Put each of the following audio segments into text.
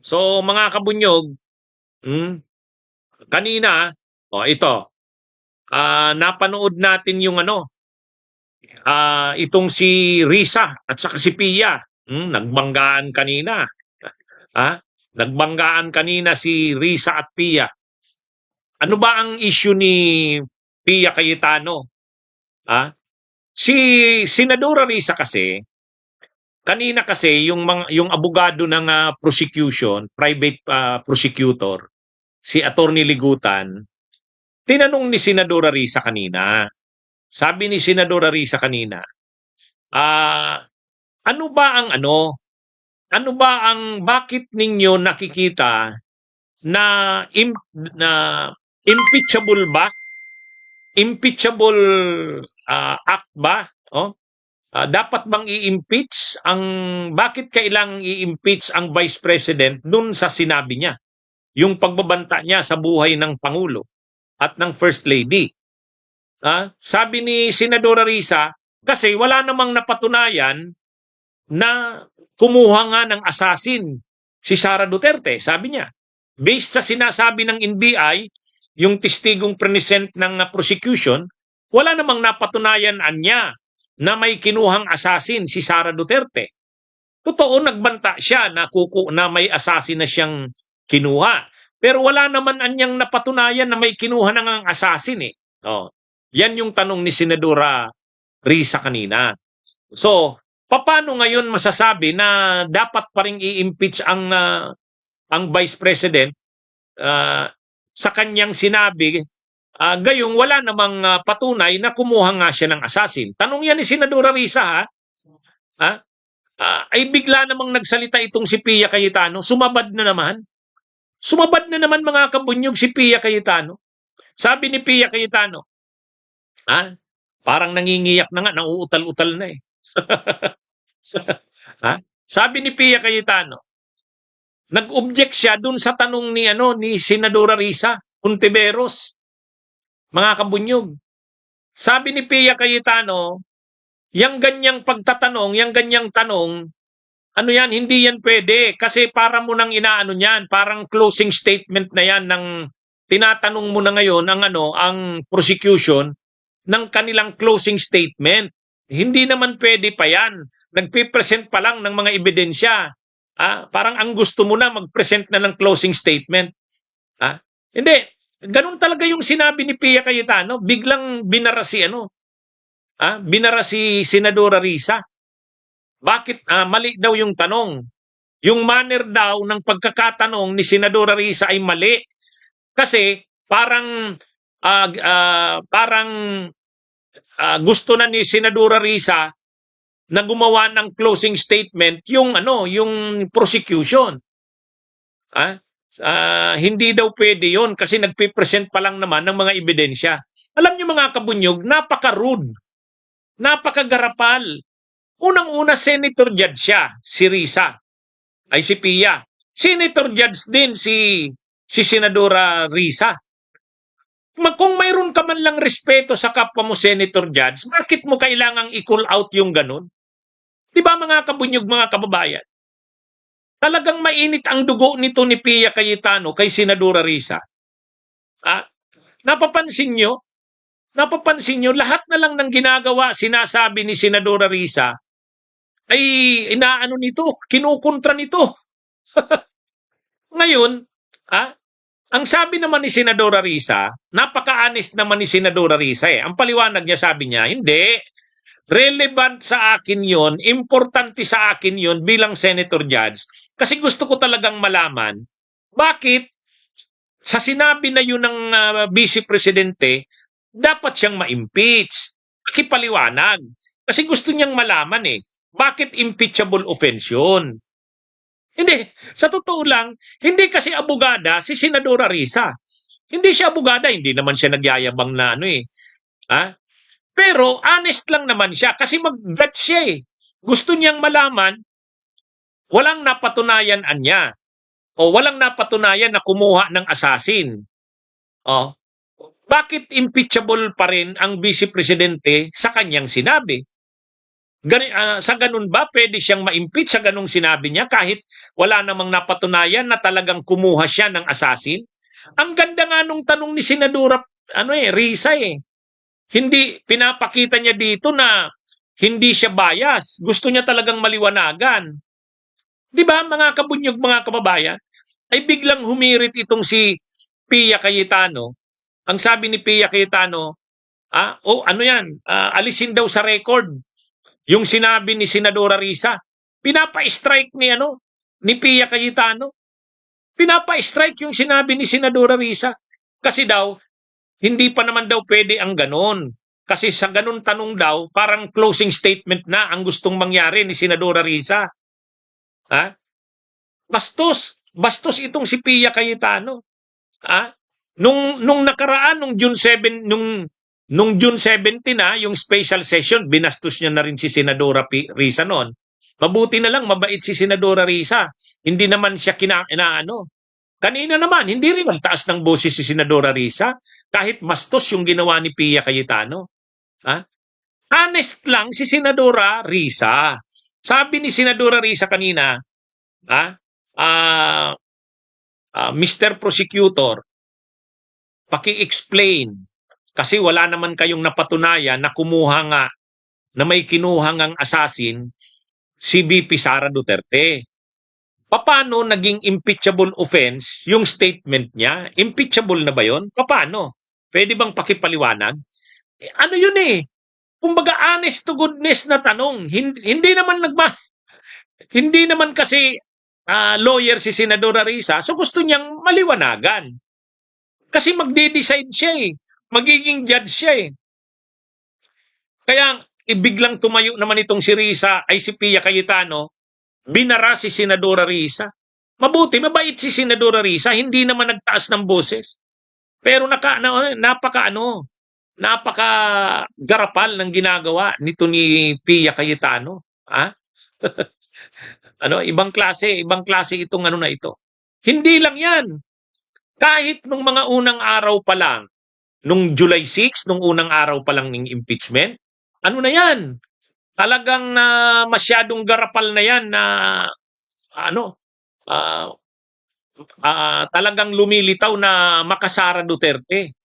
So mga kabunyog, hmm, kanina, ito, napanood natin yung itong si Risa at saka si Pia. Nagbanggaan kanina. Ha? Nagbanggaan kanina si Risa at Pia. Ano ba ang issue ni Pia Cayetano? Ha? Si Senadora Risa kasi, kanina kasi yung abogado ng prosecution, private prosecutor, si Attorney Ligutan, tinanong ni Senadora Risa kanina. Sabi ni Senadora Risa kanina, ah, ano ba ang bakit ninyo nakikita na, na impeachable ba? Impeachable act ba? Dapat bang i-impeach bakit kailangang i-impeach ang Vice President dun sa sinabi niya? Yung pagbabanta niya sa buhay ng Pangulo at ng First Lady. Sabi ni Senadora Risa, kasi wala namang napatunayan na kumuha nga ng assassin si Sara Duterte, sabi niya. Based sa sinasabi ng NBI, yung testigong present ng prosecution, wala namang napatunayan niya na may kinuhang assassin si Sara Duterte. Totoo, nagbanta siya na may assassin na siyang kinuha. Pero wala naman anyang napatunayan na may kinuha ng assassin eh. Yan yung tanong ni Senadora Risa kanina. So, paano ngayon masasabi na dapat pa ring i-impeach ang Vice President sa kanyang sinabi, gayong wala namang patunay na kumuha nga siya ng assassin? Tanong yan ni Senadora Risa ha? Ay bigla namang nagsalita itong si Pia Cayetano, sumabad na naman. Sumabad na naman mga kabunyog si Pia Cayetano. Sabi ni Pia Cayetano, parang nangingiyak na nga, nauutal-utal na eh. Sabi ni Pia Cayetano, nag-object siya dun sa tanong ni Senadora Risa Hontiveros. Mga kabunyog. Sabi ni Pia Cayetano, yang ganyang pagtatanong, yang ganyang tanong, hindi yan pwede kasi para mo nang inaano niyan, parang closing statement na yan ng tinatanong mo na ngayon ang prosecution ng kanilang closing statement. Hindi naman pwede pa yan. Nagpipresent pa lang ng mga ebidensya. Parang ang gusto mo na mag-present na ng closing statement. Hindi. Ganun talaga yung sinabi ni Pia Cayetano. Biglang binara si Senadora Risa. Bakit mali daw yung tanong? Yung manner daw ng pagkakatanong ni Senadora Risa ay mali. Kasi parang gusto na ni Senadora Risa na gumawa ng closing statement yung prosecution. Hindi daw pwede yon kasi nagpipresent pa lang naman ng mga ebidensya. Alam niyo mga kabunyog, napaka-rude, napakagarapal. Unang-una, Senator Judge siya, si Risa, ay si Pia. Senator Judge din si Senadora Risa. Kung mayroon ka man lang respeto sa kapwa mo Senator Judge, bakit mo kailangang i-call out yung ganun? Di ba mga kabunyog, mga kababayan? Talagang mainit ang dugo nito ni Pia Cayetano kay Senadora Risa. Napapansin nyo, lahat na lang ng ginagawa, sinasabi ni Senadora Risa, ay inaano nito, kinukontra nito. Ngayon, ang sabi naman ni Senadora Risa, napaka-honest naman ni Senadora Risa eh. Ang paliwanag niya, sabi niya, hindi. Relevant sa akin yon, importante sa akin yon bilang Senator Judge. Kasi gusto ko talagang malaman, bakit sa sinabi na yun ng Vice Presidente, dapat siyang ma-impeach. Pakipaliwanag. Kasi gusto niyang malaman eh, bakit impeachable offense yun? Hindi. Sa totoo lang, hindi kasi abogada si Senadora Risa. Hindi siya abogada, hindi naman siya nagyayabang na Pero honest lang naman siya kasi mag-judge siya eh. Gusto niyang malaman, walang napatunayan niya o walang napatunayan na kumuha ng assassin. Bakit impeachable pa rin ang Vice Presidente sa kanyang sinabi? Sa ganun ba pwede siyang ma-impeach sa ganung sinabi niya kahit wala namang napatunayan na talagang kumuha siya ng assassin? Ang ganda nga nung tanong ni Senadora Risa eh. Hindi pinapakita niya dito na hindi siya bias. Gusto niya talagang maliwanagan. 'Di ba mga kabunyog, mga kababayan? Ay biglang humirit itong si Pia Cayetano. Ang sabi ni Pia Cayetano, ano yan, alisin daw sa record yung sinabi ni Senadora Risa. Pinapa-strike ni Pia Cayetano. Pinapa-strike yung sinabi ni Senadora Risa. Kasi daw, hindi pa naman daw pwede ang ganon. Kasi sa ganon tanong daw, parang closing statement na ang gustong mangyari ni Senadora Risa. Ha? Bastos itong si Pia Cayetano. Nung nakaraan, nung June 17 na, yung special session, binastos niya na rin si Senadora Risa noon. Mabuti na lang, mabait si Senadora Risa. Hindi naman siya Kanina naman, hindi rin ang taas ng boses si Senadora Risa, kahit bastos yung ginawa ni Pia Cayetano. Honest lang si Senadora Risa. Sabi ni Senadora Risa kanina, Mr. Prosecutor, paki-explain, kasi wala naman kayong napatunayan na kumuha nga, na may kinuha ngang assassin, si VP Sara Duterte. Paano naging impeachable offense yung statement niya? Impeachable na ba yun? Paano? Pwede bang pakipaliwanag? Ano yun eh? Kumbaga honest to goodness na tanong. Hindi naman kasi lawyer si Senadora Risa, so gusto niyang maliwanagan. Kasi magde-decide siya eh. Magiging judge siya eh. Kaya biglang tumayo naman itong si Risa, ay si Pia Cayetano, binara si Senadora Risa. Mabuti, mabait si Senadora Risa, hindi naman nagtaas ng boses. Pero napaka garapal ng ginagawa nito ni Pia Cayetano. Ibang klase itong na ito. Hindi lang 'yan. Kahit nung mga unang araw pa lang, nung July 6, nung unang araw pa lang ng impeachment, na 'yan? Talagang masyadong garapal na 'yan na talagang lumilitaw na makasara Duterte.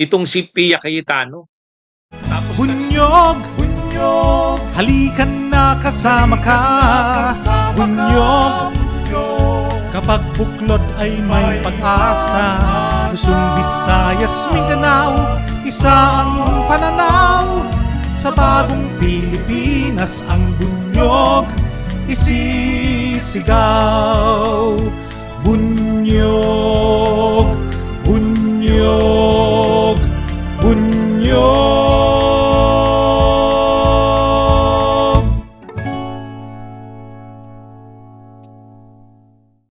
Itong si Pia Cayetano. Tapos Bunyog, halikan na kasama ka. Bunyog, kapag buklod ay may pag-asa. Luzon, Visayas, Mindanao, isa ang pananaw. Sa bagong Pilipinas ang bunyog isisigaw. Bunyog.